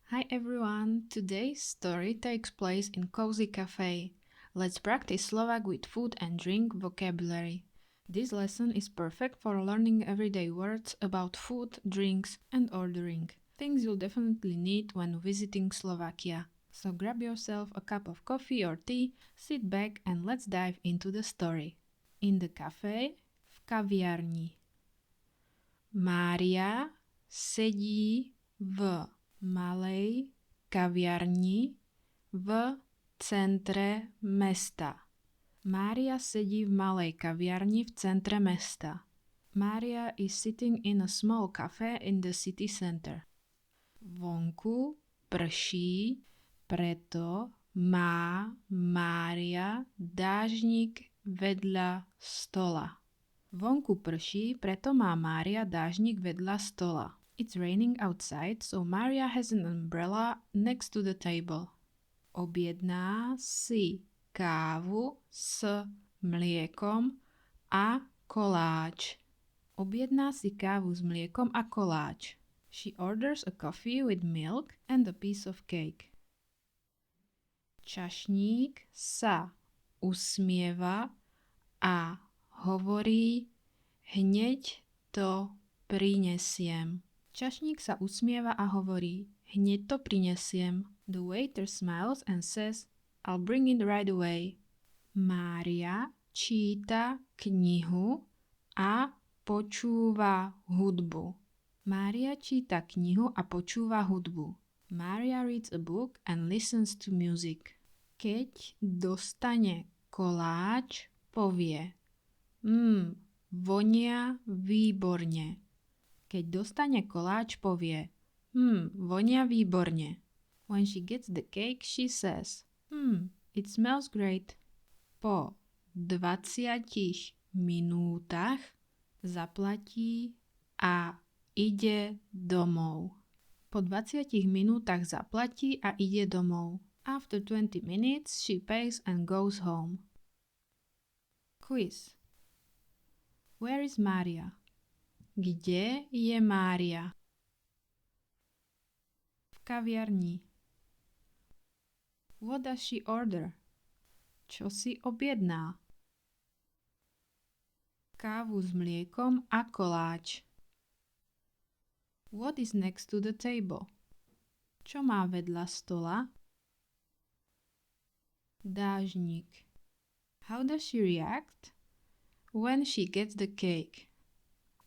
Hi everyone! Today's story takes place in Cozy Cafe. Let's practice Slovak with food and drink vocabulary. This lesson is perfect for learning everyday words about food, drinks, and ordering. Things you'll definitely need when visiting Slovakia. So grab yourself a cup of coffee or tea, sit back, and let's dive into the story. In the cafe, v kaviarni. Mária sedí v malej kaviarni v centre mesta. Mária sedí v malej kaviarni v centre mesta. Mária is sitting in a small cafe in the city center. Vonku prší, preto má Mária dážnik vedľa stola. Vonku prší, preto má Mária dážnik vedľa stola. It's raining outside, so Maria has an umbrella next to the table. Objedná si kávu s mliekom a koláč. Objedná si kávu s mliekom a koláč. She orders a coffee with milk and a piece of cake. Čašník sa usmieva a hovorí: hneď to prinesiem. Čašník sa usmieva a hovorí: hneď to prinesiem. The waiter smiles and says, I'll bring it right away. Mária číta knihu a počúva hudbu. Mária číta knihu a počúva hudbu. Mária reads a book and listens to music. Keď dostane koláč, povie: vonia výborne. Keď dostane koláč, povie: vonia výborne. When she gets the cake, she says, it smells great. Po 20 minútach zaplatí a ide domov. Po 20 minútach zaplatí a ide domov. After 20 minutes, she pays and goes home. Quiz. Where is Mária? Kde je Mária? V kaviarni. What does she order? Čo si objedná? Kávu s mliekom a koláč. What is next to the table? Čo má vedľa stola? Dážnik. How does she react when she gets the cake?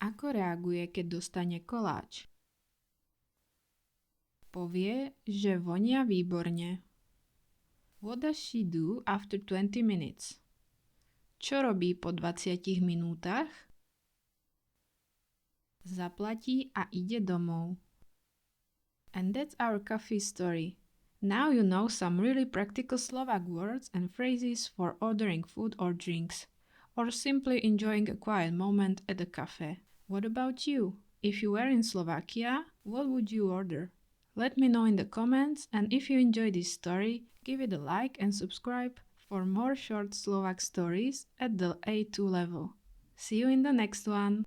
Ako reaguje, keď dostane koláč? Povie, že vonia výborne. What does she do after 20 minutes? Čo robí po 20 minútach? Zaplatí a ide domov. And that's our coffee story. Now you know some really practical Slovak words and phrases for ordering food or drinks, or simply enjoying a quiet moment at a cafe. What about you? If you were in Slovakia, what would you order? Let me know in the comments, and if you enjoyed this story, give it a like and subscribe for more short Slovak stories at the A2 level. See you in the next one!